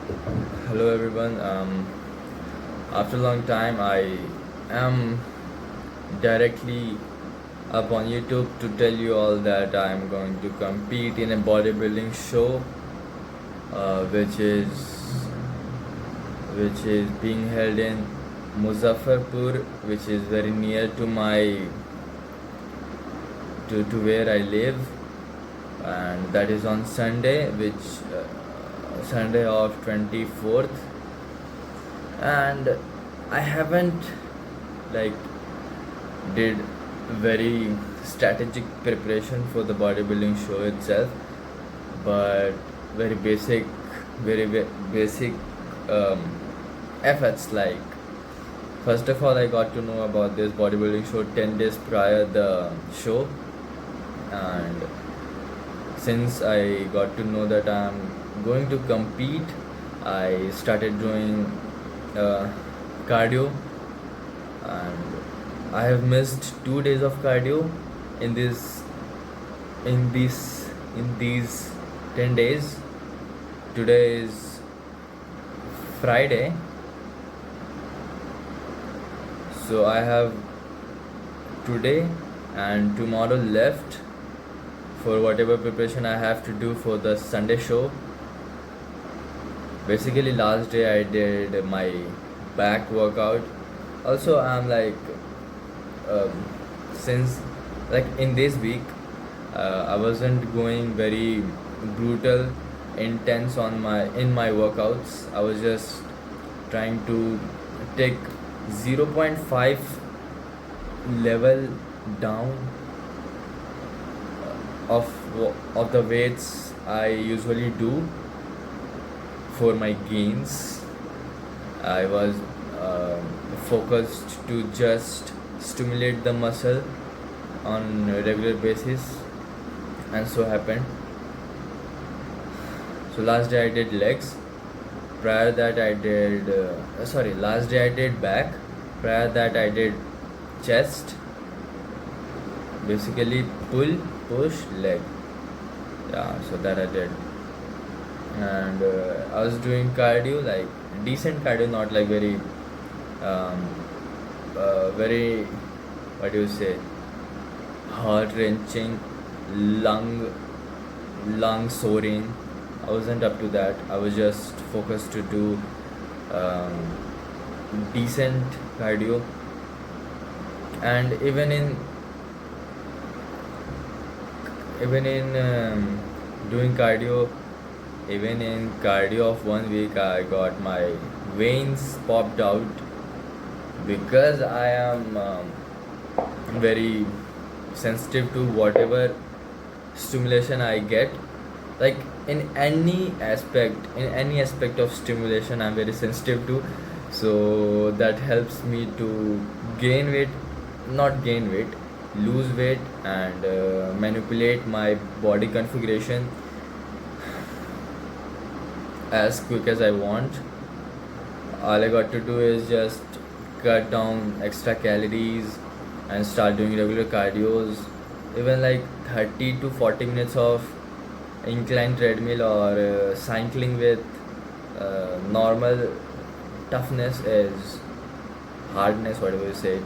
Hello everyone. After a long time, I am directly up on YouTube to tell you all that I am going to compete in a bodybuilding show, which is being held in Muzaffarpur, which is very near to to where I live, and that is on Sunday, which Sunday of 24th, and I haven't like did very strategic preparation for the bodybuilding show itself, but very basic um, efforts. Like, first of all, I got to know about this bodybuilding show 10 days prior the show, and since I got to know that I'm going to compete, I started doing uh, cardio, and I have missed 2 days of cardio in this in these in these 10 days. Today is Friday, so I have today and tomorrow left for whatever preparation I have to do for the Sunday show. Basically, last day I did my back workout. Also, I'm like, um, since like in this week, I wasn't going very brutal, intense on my workouts. I was just trying to take 0.5 level down of of the weights I usually do for my gains. I was focused to just stimulate the muscle on a regular basis, and so happened. So last day I did legs. Prior that I did last day I did back. Prior that I did chest. Basically pull, push, leg. Yeah, so that I did. And I was doing cardio, like decent cardio, not like um, very, what do you say, heart wrenching, lung soaring. I wasn't up to that. I was just focused to do decent cardio, and even in doing cardio, even in cardio of 1 week, I got my veins popped out because I am very sensitive to whatever stimulation I get. Like, in any aspect of stimulation, I'm very sensitive to. So that helps me to gain weight, not gain weight, lose weight, and manipulate my body configuration as quick as I want. All I got to do is just cut down extra calories and start doing regular cardios. Even like 30 to 40 minutes of incline treadmill or cycling with normal toughness is hardness, whatever you say,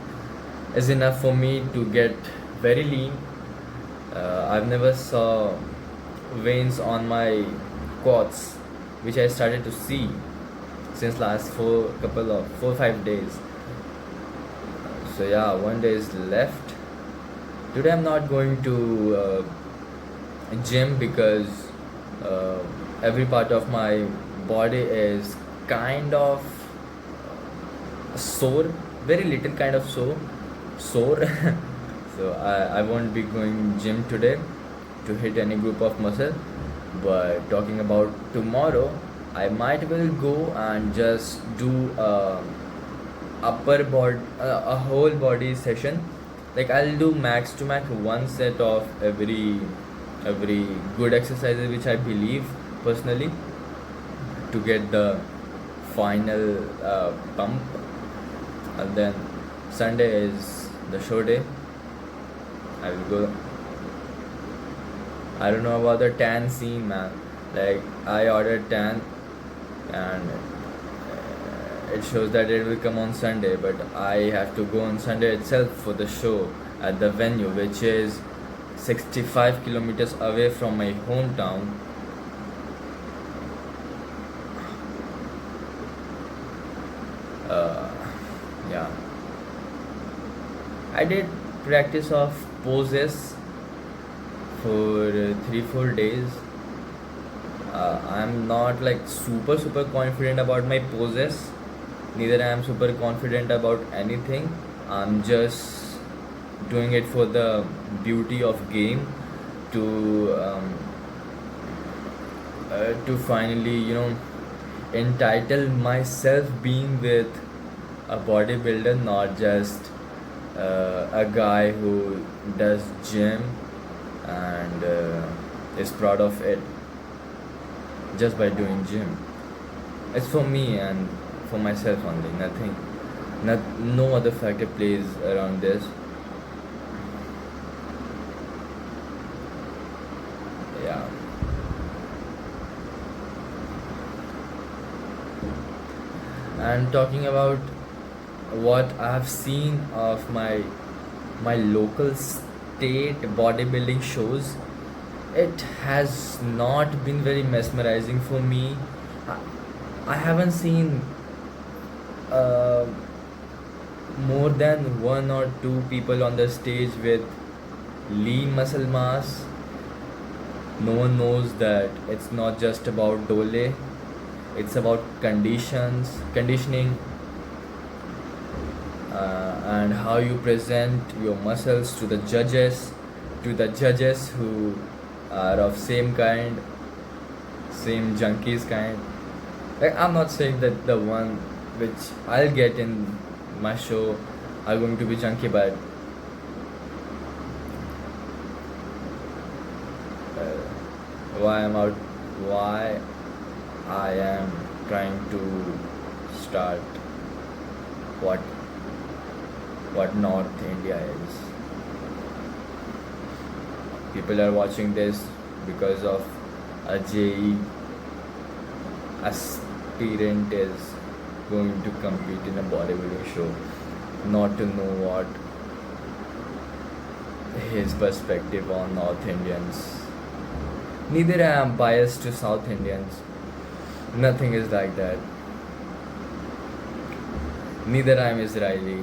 is enough for me to get very lean. I've never saw veins on my quads, which I started to see since last 4 5 days. So yeah, 1 day is left. Today I'm not going to gym because uh, every part of my body is kind of sore, very little kind of sore. So I won't be going gym today to hit any group of muscle. But talking about tomorrow, I might will go and just do a whole body session. Like, I'll do max to max one set of every good exercises, which I believe personally, to get the final pump. And then Sunday is the show day. I will go. I don't know about the tan scene, man. Like, I ordered tan and it shows that it will come on Sunday, but I have to go on Sunday itself for the show at the venue, which is 65 kilometers away from my hometown. Uh, yeah, I did practice of poses for 3 4 days. I'm not like super confident about my poses. Neither I am super confident about anything. I'm just doing it for the beauty of game to finally entitle myself being with a bodybuilder, not just a guy who does gym and is proud of it just by doing gym. It's for me and for myself only. Nothing, no other factor plays around this. Yeah. And talking about what I have seen of my local state bodybuilding shows, it has not been very mesmerizing for me. I, I haven't seen uh, more than one or two people on the stage with lean muscle mass. No one knows that it's not just about dole, it's about conditioning, and how you present your muscles to the judges who are of same kind, same junkies kind. Like, I'm not saying that the one which I'll get in my show are going to be junky, but uh, why I'm out, why I am trying to start what North India is. People are watching this because of a JE aspirant is going to compete in a bodybuilding show, not to know what his perspective on North Indians. Neither I am biased to South Indians. Nothing is like that. Neither I am Israeli.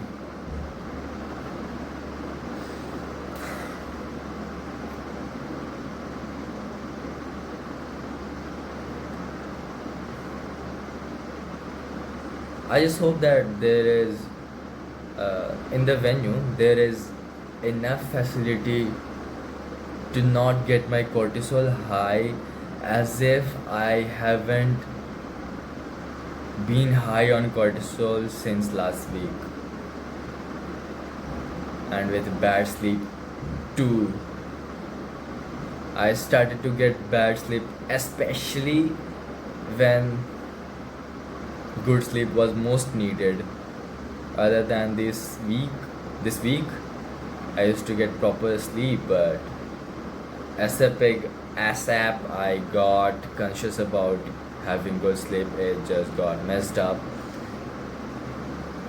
I just hope that there is, in the venue, there is enough facility to not get my cortisol high, as if I haven't been high on cortisol since last week, and with bad sleep too. I started to get bad sleep, especially when good sleep was most needed. Other than this week, I used to get proper sleep, but ASAP I got conscious about having good sleep. It just got messed up.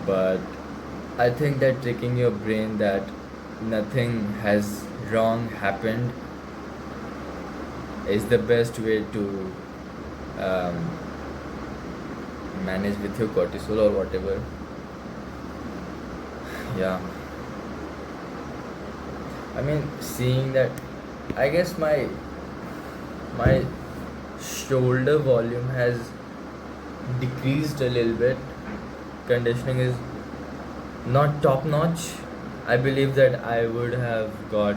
But I think that tricking your brain that nothing has wrong happened is the best way to um, manage with your cortisol or whatever. Yeah, I mean, seeing that, I guess my shoulder volume has decreased a little bit. Conditioning is not top notch. I believe that I would have got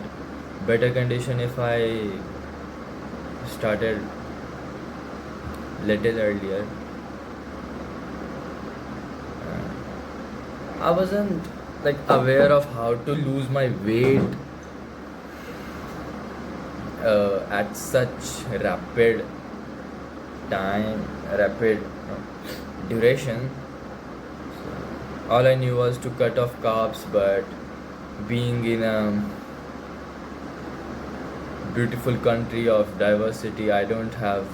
better condition if I started little earlier. I wasn't like aware of how to lose my weight at such rapid duration. All I knew was to cut off carbs, but being in a beautiful country of diversity, I don't have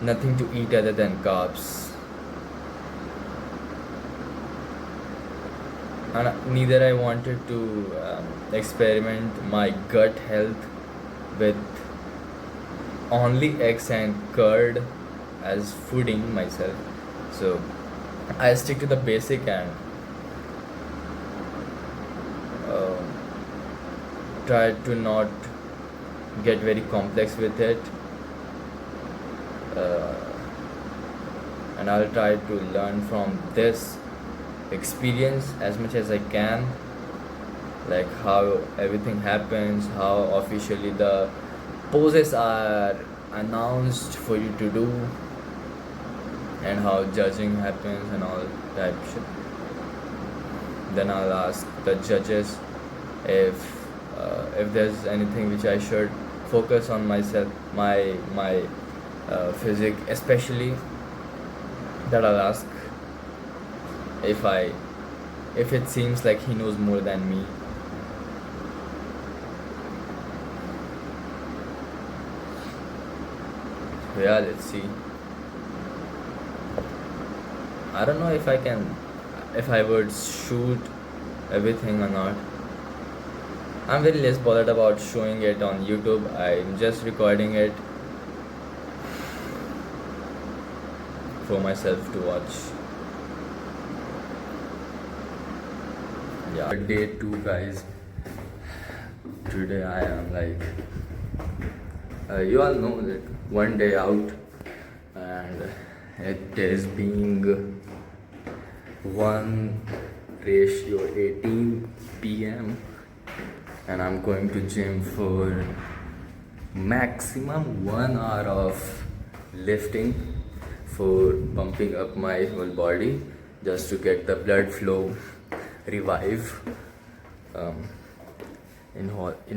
nothing to eat other than carbs. And neither I wanted to experiment my gut health with only eggs and curd as fooding myself. So I stick to the basic and uh, try to not get very complex with it. Uh, and I'll try to learn from this experience as much as I can, like how everything happens, how officially the poses are announced for you to do, and how judging happens and all that shit. Then I'll ask the judges if there's anything which I should focus on myself, my physique especially. That I'll ask if it seems like he knows more than me. Yeah, let's see. I don't know if I would shoot everything or not. I'm very less bothered about showing it on YouTube. I'm just recording it for myself to watch. Yeah, day 2, guys. Today I am like, you all know that one day out, and it is being 1:18 p.m. and I'm going to gym for maximum 1 hour of lifting for pumping up my whole body, just to get the blood flow revive in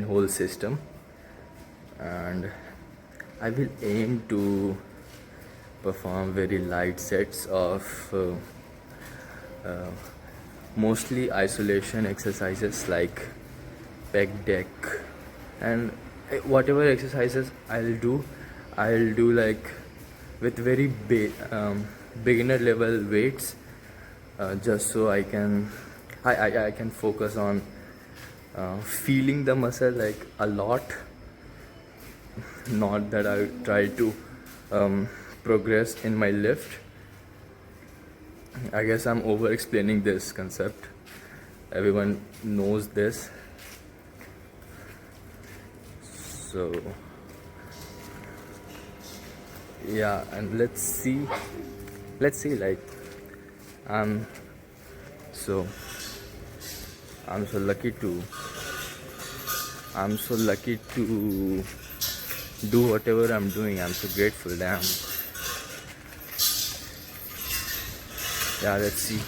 whole system. And I will aim to perform very light sets of mostly isolation exercises like pec deck, and whatever exercises I'll do like with very beginner level weights, just so I can focus on feeling the muscle like a lot, not that I try to progress in my lift. I guess I'm over explaining this concept, everyone knows this. So yeah, and let's see like I'm so lucky to do whatever I'm doing. I'm so grateful. Damn. Yeah, let's see.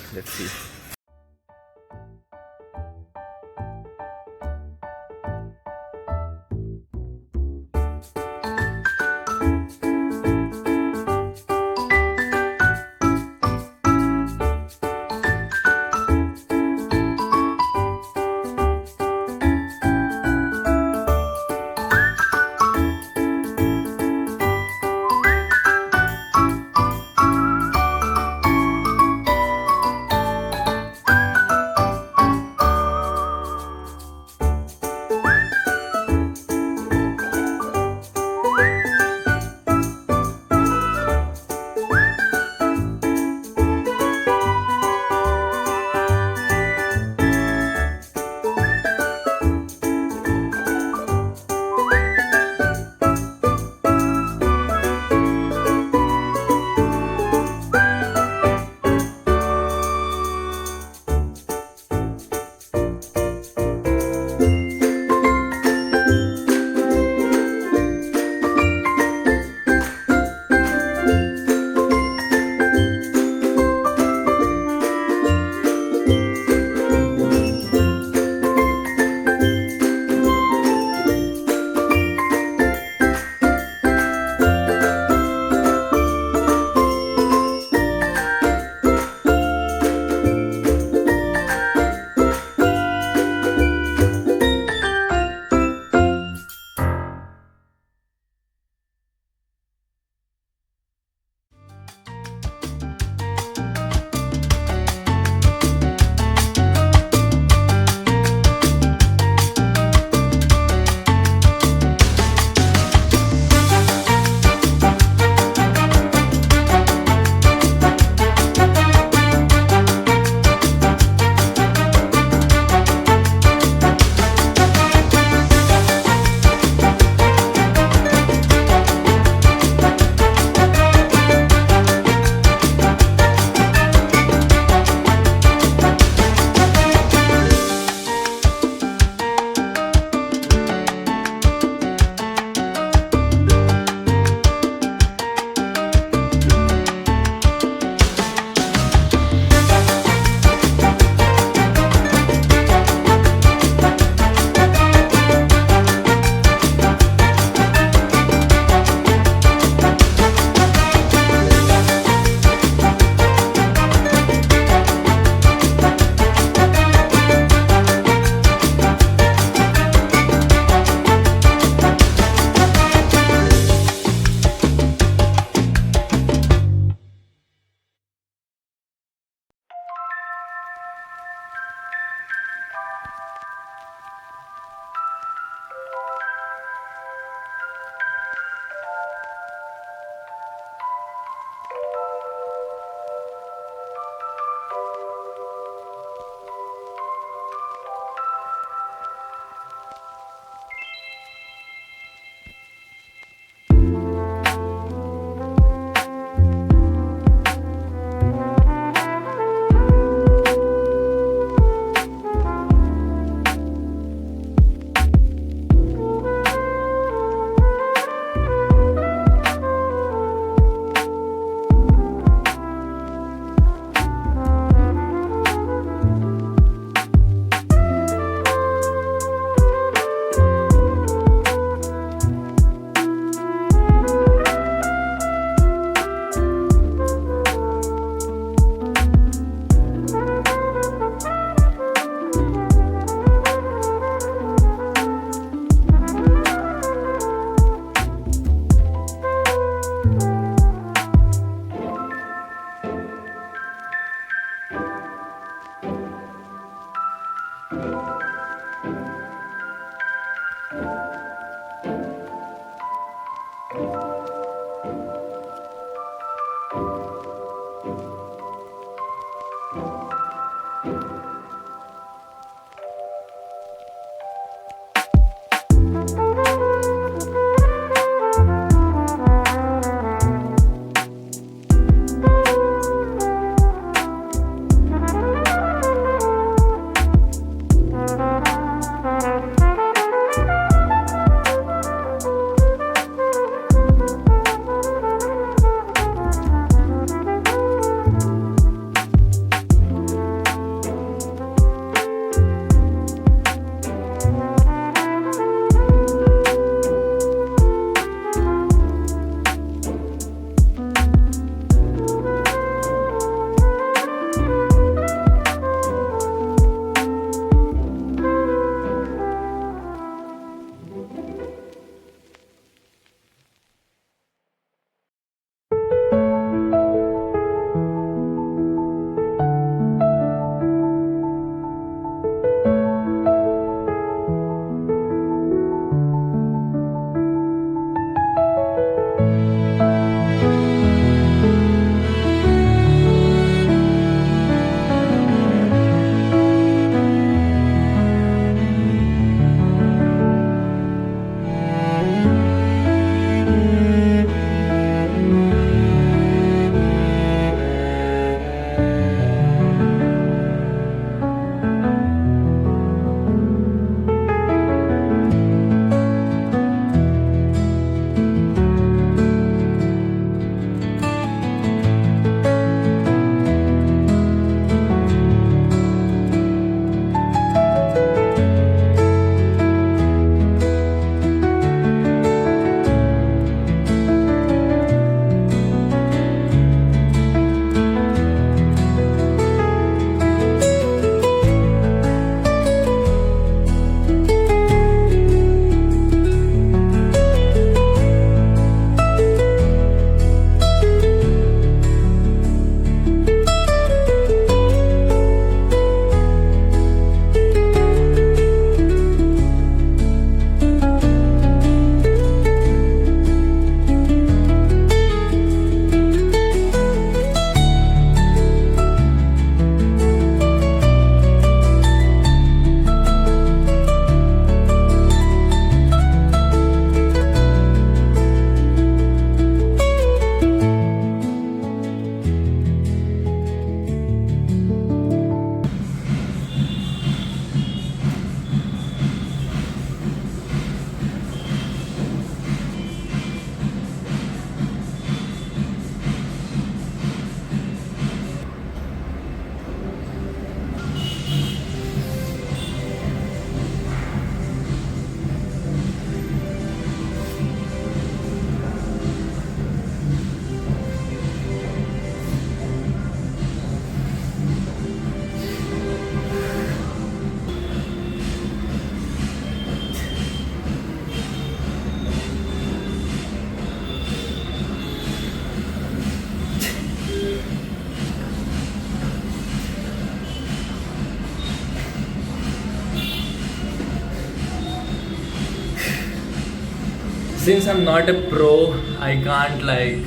Since I'm not a pro, I can't like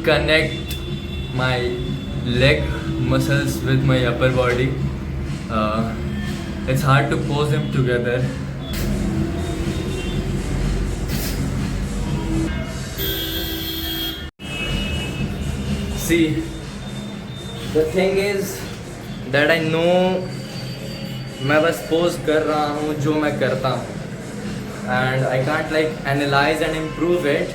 connect my leg muscles with my upper body. It's hard to pose them together. See, the thing is that I know मैं बस pose कर रहा हूँ जो मैं करता हूँ, and I can't like analyze and improve it.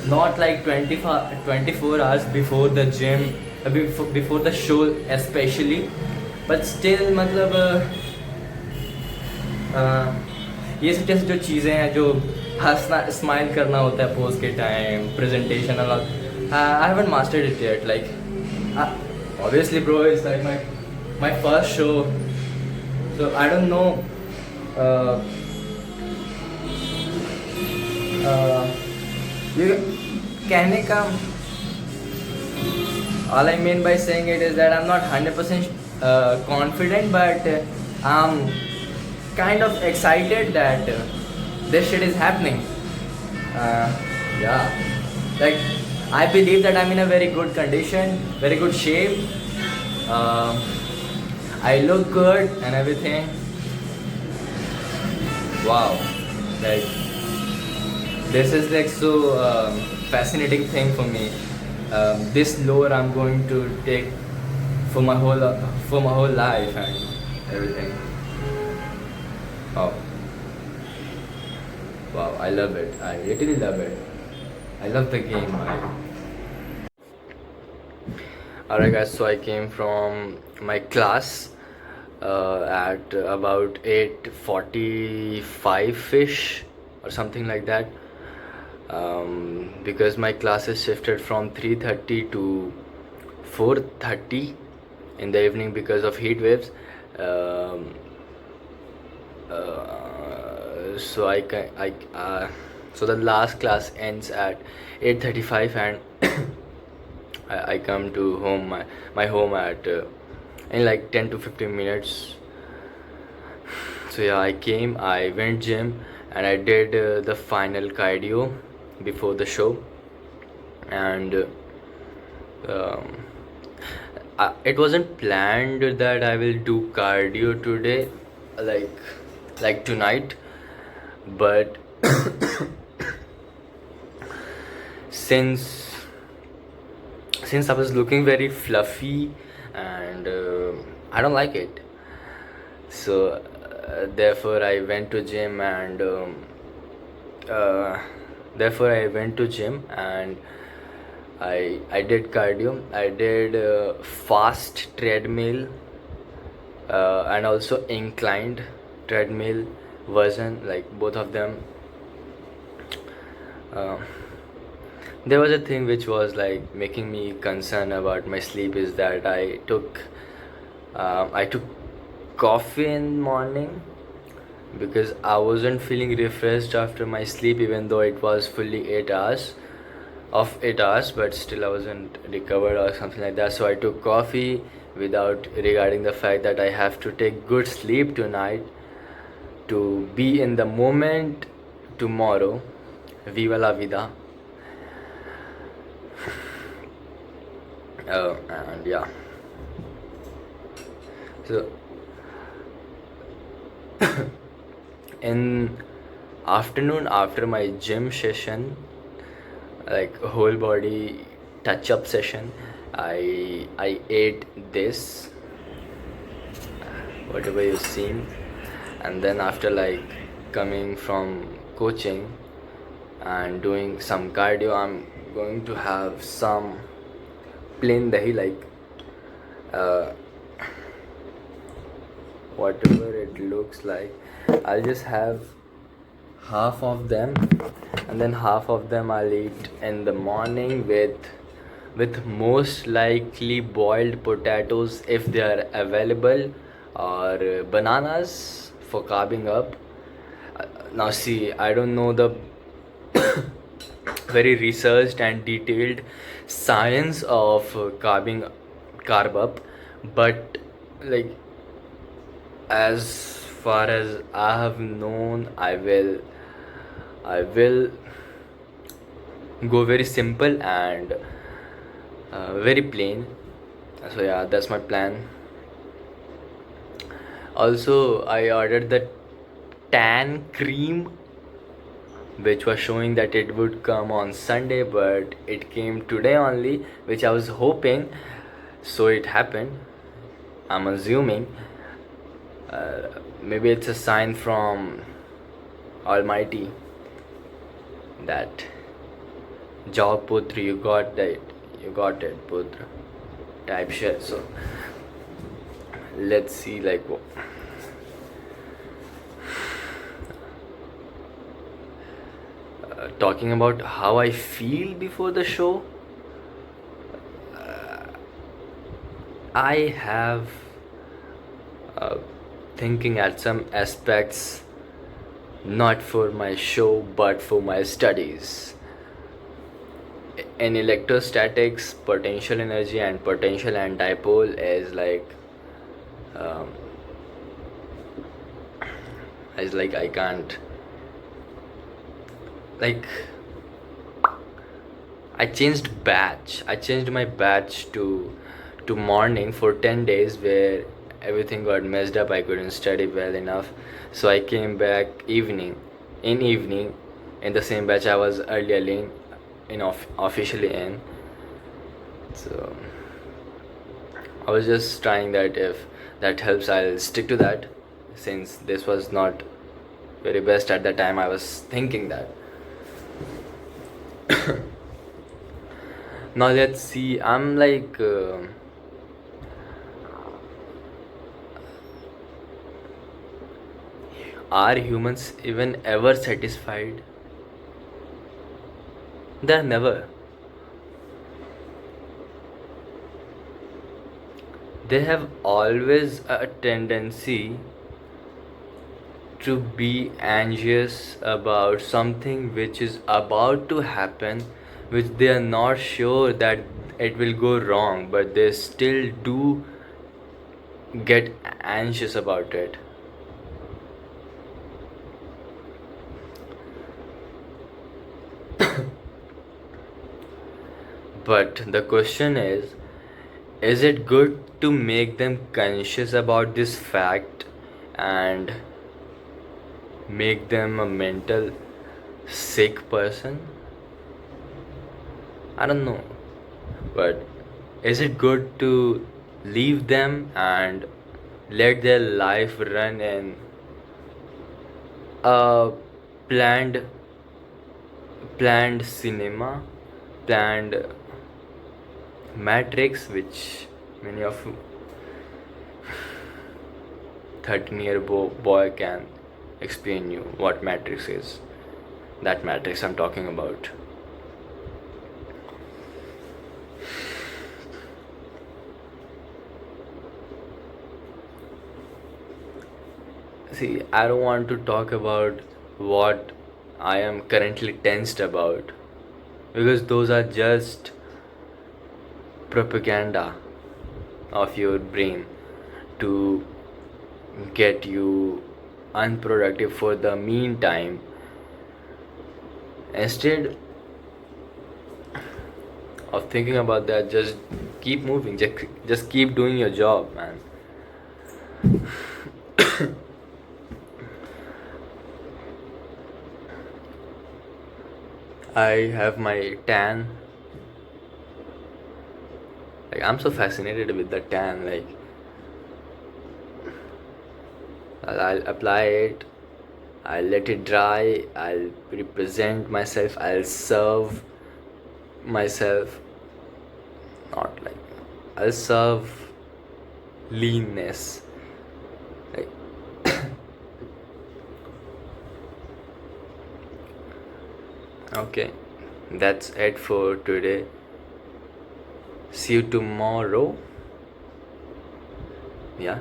Not like 24 hours before the gym, before the show especially, but still मतलब ये सब जैसे जो चीज़ें हैं जो हंसना स्माइल करना होता है पोज के टाइम, प्रेजेंटेशन और I haven't mastered it yet. Like obviously bro, it's like my first show, so I don't know ये कहने का all I mean by saying it is that I'm not 100% confident, but I'm kind of excited that this shit is happening. Yeah, like I believe that I'm in a very good condition, very good shape. Um, I look good and everything. Wow, like this is like so fascinating thing for me. This lore I'm going to take for my whole life and everything. Oh, wow, I love it. I literally love it. I love the game. Alright guys, so I came from my class at about 8:45ish or something like that, because my classes shifted from 3:30 to 4:30 in the evening because of heat waves. Um, so so the last class ends at 8:35 and I come to home my home at in like 10 to 15 minutes. So yeah, I went gym and I did the final cardio before the show, and um, it wasn't planned that I will do cardio today, like tonight, but since I was looking very fluffy and I don't like it, so therefore I went to gym and uh, I did cardio. I did fast treadmill and also inclined treadmill version, like both of them. Uh, there was a thing which was like making me concerned about my sleep is that I took coffee in morning because I wasn't feeling refreshed after my sleep, even though it was fully 8 hours, but still I wasn't recovered or something like that. So I took coffee without regarding the fact that I have to take good sleep tonight to be in the moment tomorrow. Viva la vida. And yeah, so in afternoon after my gym session, like whole body touch up session, I ate this, whatever you've seen, and then after like coming from coaching and doing some cardio, I'm going to have some plain dahi, like uh, whatever it looks like. I'll just have half of them, and then half of them I'll eat in the morning with most likely boiled potatoes if they are available, or bananas for carving up. Now see, I don't know the very researched and detailed science of carb up, but like as far as I have known, I will go very simple and very plain. So yeah, that's my plan. Also, I ordered the tan cream, which was showing that it would come on Sunday, but it came today only, which I was hoping. So it happened. I'm assuming. Maybe it's a sign from Almighty that job Putra, you got it, Putra, type shit. So let's see, like talking about how I feel before the show. I have thinking at some aspects, not for my show but for my studies. In electrostatics, potential energy and potential and dipole um, is like I can't, like I changed my batch to morning for 10 days, where everything got messed up. I couldn't study well enough, so I came back evening in the same batch I was earlier officially in. So I was just trying that. If that helps, I'll stick to that, since this was not very best at the time. I was thinking that. Now let's see. I'm like, are humans even ever satisfied? They're never. They have always a tendency to be anxious about something which is about to happen, which they are not sure that it will go wrong, but they still do get anxious about it. But the question is it good to make them conscious about this fact and make them a mental sick person? I don't know. But is it good to leave them and let their life run in a planned cinema, planned matrix, which many of 13-year boy can explain you what matrix is. That matrix I'm talking about. See, I don't want to talk about what I am currently tensed about, because those are just propaganda of your brain to get you unproductive for the meantime. Instead of thinking about that, just keep moving, just keep doing your job, man. I have my tan. Like, I'm so fascinated with the tan. Like, I'll apply it, I'll let it dry, I'll represent myself, I'll serve myself. Not like, I'll serve leanness. Like, okay, that's it for today. See you tomorrow. Yeah.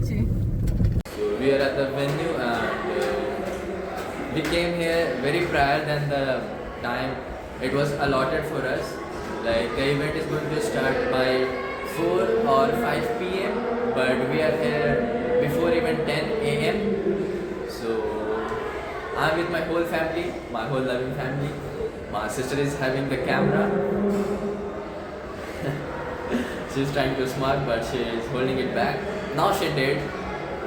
So we are at the venue, and we came here very prior than the time it was allotted for us. Like, the event is going to start by 4 or 5 p.m. but we are here before even 10 a.m. So I'm with my whole family, my whole loving family. My sister is having the camera. She's trying to smart, but she is holding it back. Now she did.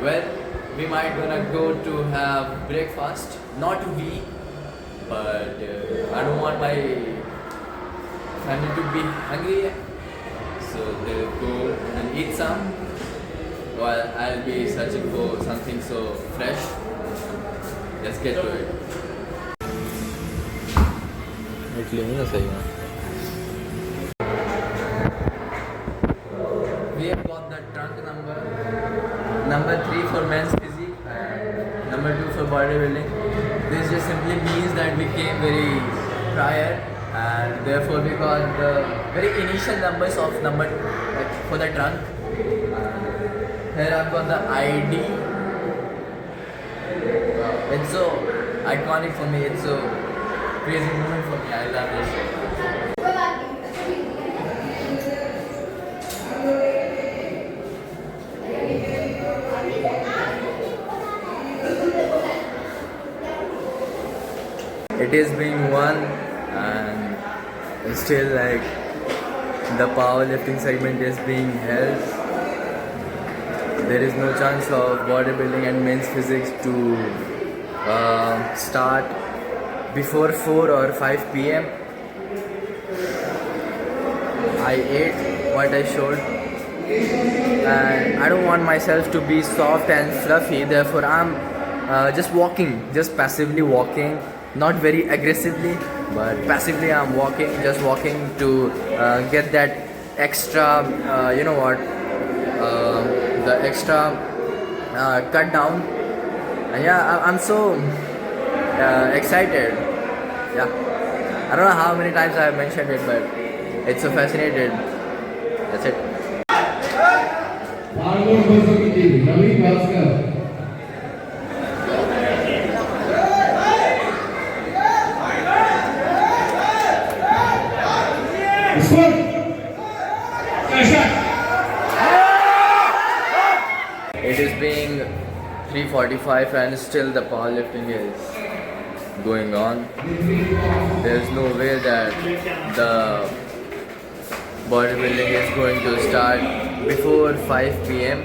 Well, we might gonna go to have breakfast. Not we, but I don't want my family to be hungry, so they'll go and eat some, while I'll be searching for something so fresh. Let's get to it. We have got the trunk number 3 for men's physique and number 2 for bodybuilding. This just simply means that we came very prior, and therefore we got the very initial numbers of number for the trunk. Here I've got the ID It's so iconic for me. It's so crazy moment for me. I love this. It is being won, and still like the powerlifting segment is being held. There is no chance of bodybuilding and men's physics to start before 4 or 5 p.m. I ate what I showed, and I don't want myself to be soft and fluffy. Therefore, I'm just walking, just passively walking, not very aggressively, but passively I'm walking, just walking to get that extra, the extra cut down. And yeah, I'm so excited. Yeah, I don't know how many times I have mentioned it, but it's so fascinated. That's it. Margot Basakiti, Ravi Bhaskar. Score! It is being 3:45 and still the powerlifting is going on. There is no way that the bodybuilding is going to start before 5 p.m.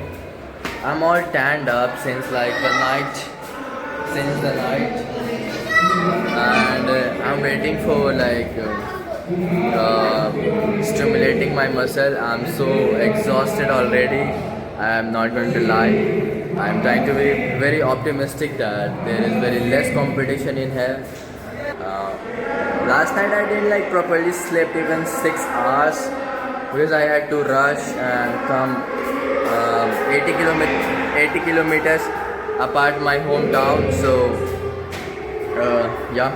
I'm all tanned up since the night, and I'm waiting for stimulating my muscle. I'm so exhausted already. I am not going to lie. I'm trying to be very optimistic that there is very less competition in here. Last night I didn't properly slept even 6 hours because I had to rush and come 80 kilometers apart my hometown. So yeah,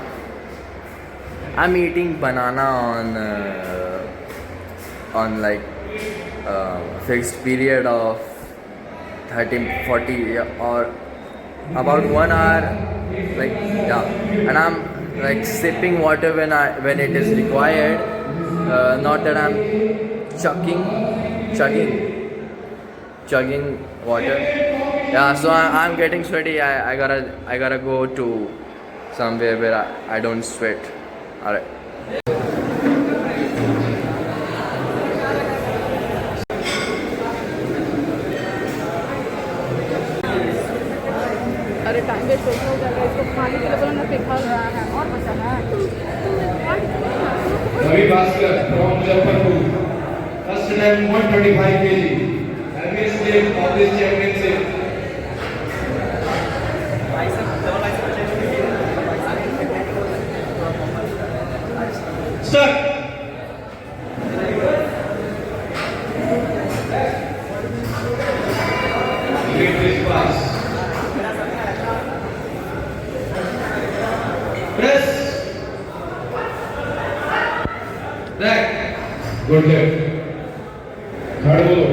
I'm eating banana on fixed period of 30, 40 or about 1 hour, yeah, and I'm sipping water when it is required, not that I'm chugging water. Yeah, so I'm getting sweaty. I gotta go to somewhere where I don't sweat. All right. अरे time waste हो जाएगा इसको खाने के लिए बोला ना पिघल रहा है और बचा है Ravi Bhaskar from Muzaffarpur. First time 125 kg. Heaviest weight of this championship. Start. Great wrist pass. Press. Back. Good left. Third bolo.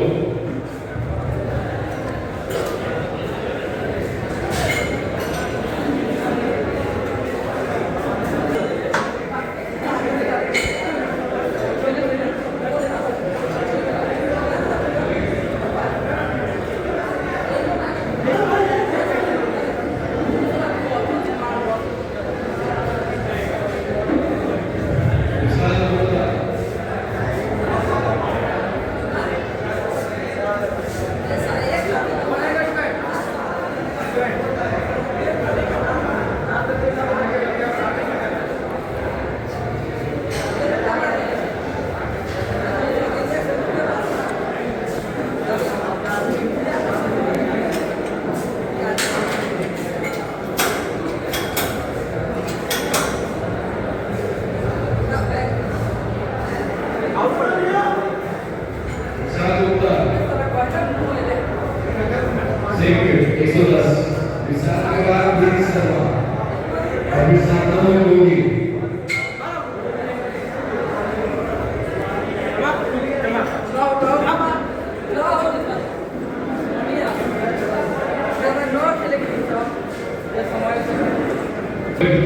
Prince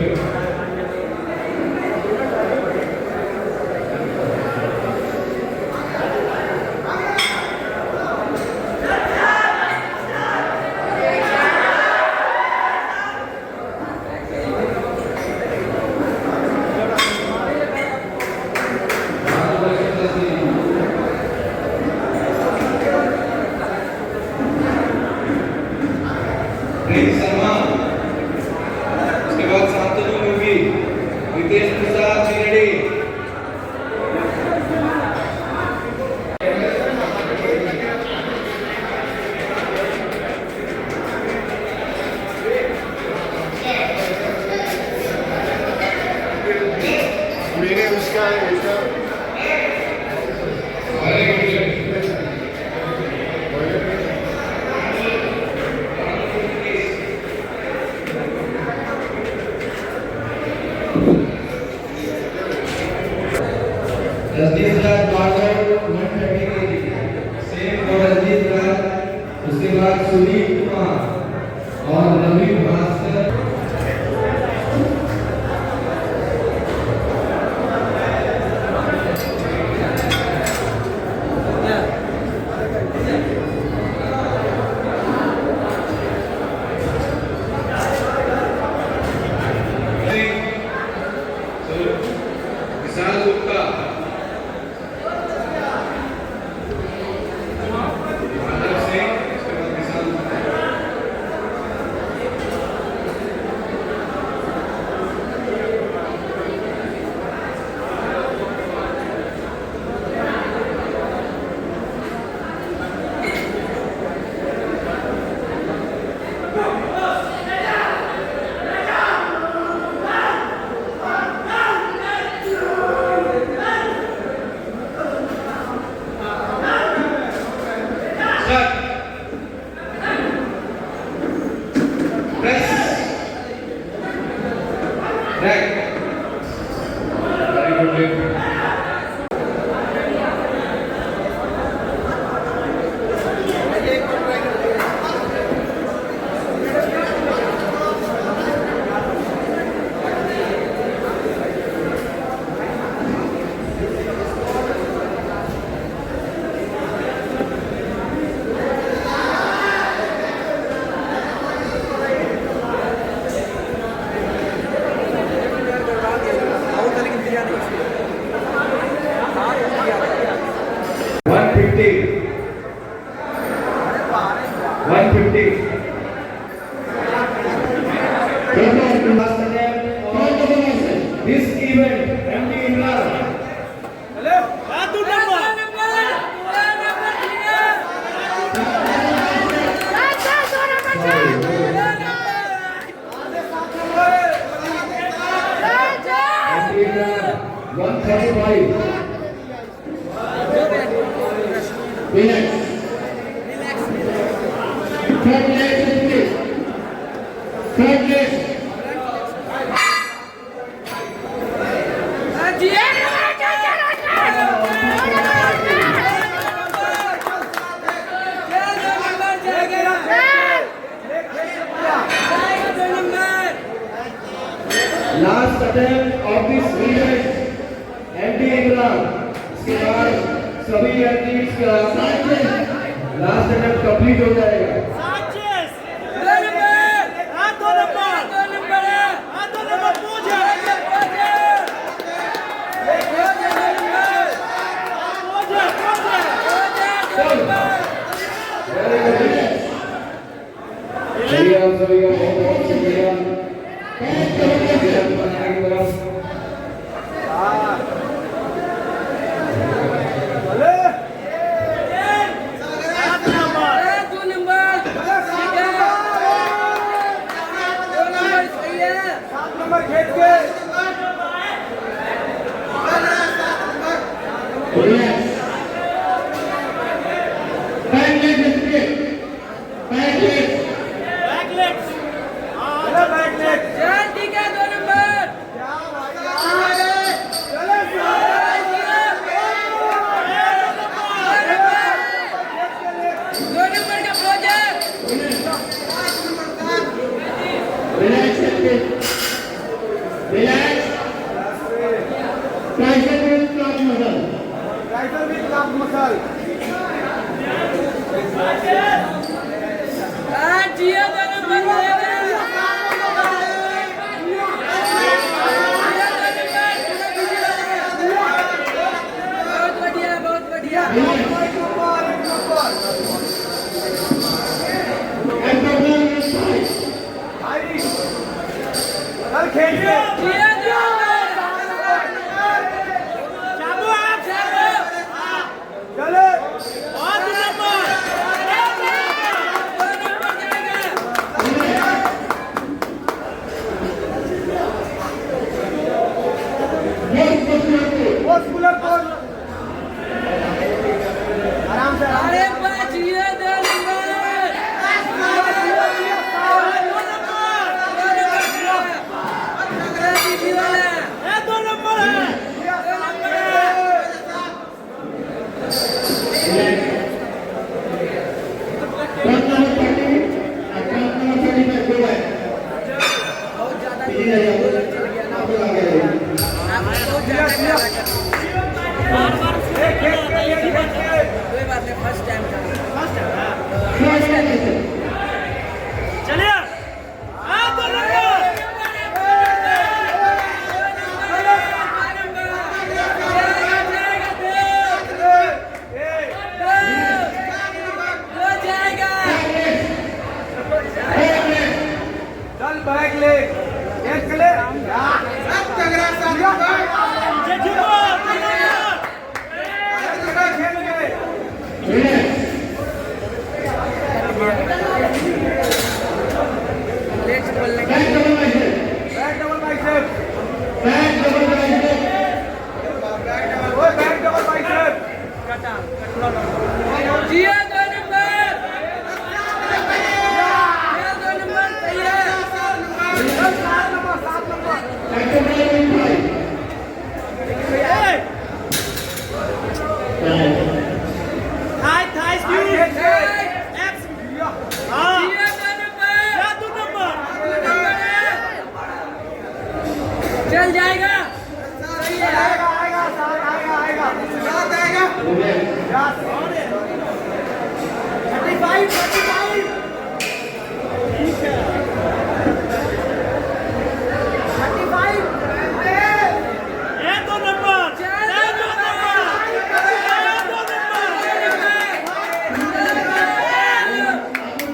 Sharma, उसके बाद शांतनु मूवी, रितेश प्रसाद रेडी। मेरे उसका रजनीश राज बार्डर 130 KG, same for Rajneesh Raj. उसके बाद सुनील कुमार और रवि भास्कर। विशाल गुप्ता, माधव सिंह, उसके बाद Vishal Gupta. This event, MD Imran. MD Imran, 135. Relax. Third place. Third place. Last attempt of this event, MD Imran. इसके बाद सभी एथलीट्स का लास्ट अटेम्प्ट कंप्लीट हो जाएगा। चलिए आप सभी का बहुत बहुत शुक्रिया। Relax. Tricep with calf muscle. Tricep with calf muscle. जिया दोनों बंदे बहुत बढ़िया बहुत बढ़िया Abdominal with thighs. चल खेल के जिया चले muscular core. आराम से अरे जिया दो नंबर दो number Front number 30 and front number 35 go back. बहुत ज्यादा पीछे जाइए, आप लोग आगे रहिए. बहुत ज्यादा कोई बात नहीं first time First time is it. चलिए चल बैक ले एक ले सब तगड़ा साथ खेल के Relax. लेट्स बोलने Back double bicep. Back double bicep Back double bicep. ओए बैक डबल बाइसेप जिया दो नंबर सही है सात number Abdominal with thighs. Nice. जिया दो नंबर चल जाएगा सही है आएगा साथ आएगा साथ आएगा Relax. 35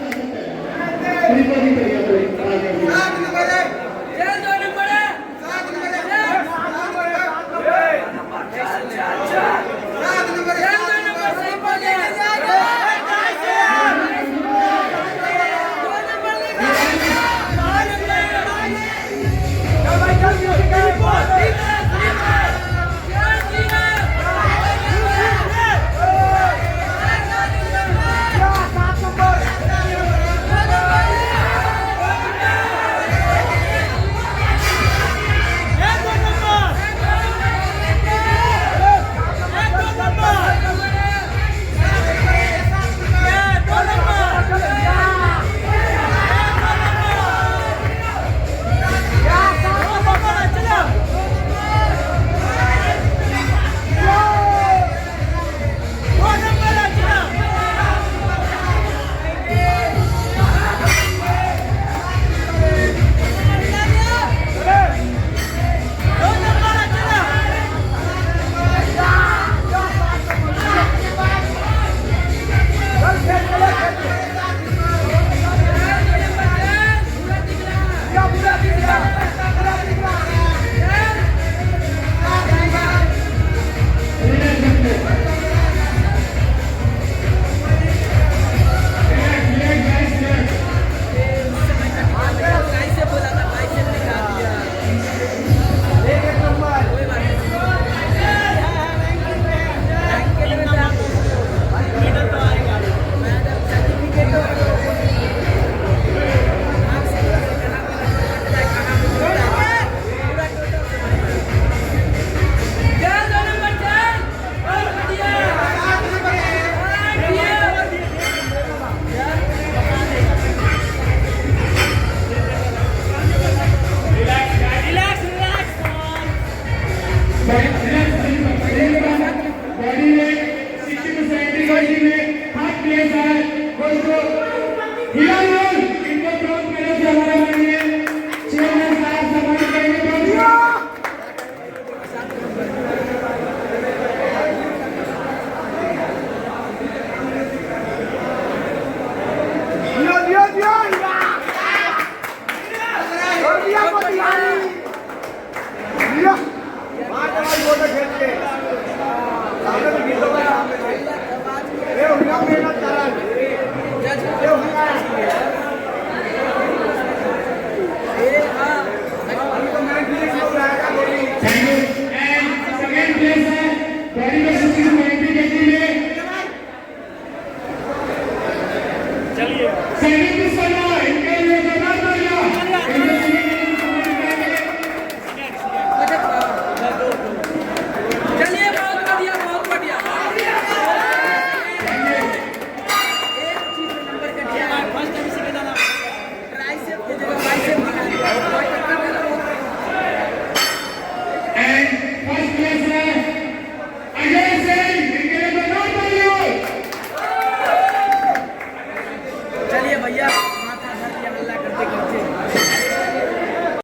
Three body करिए, आगे. चल दो नंबर भैया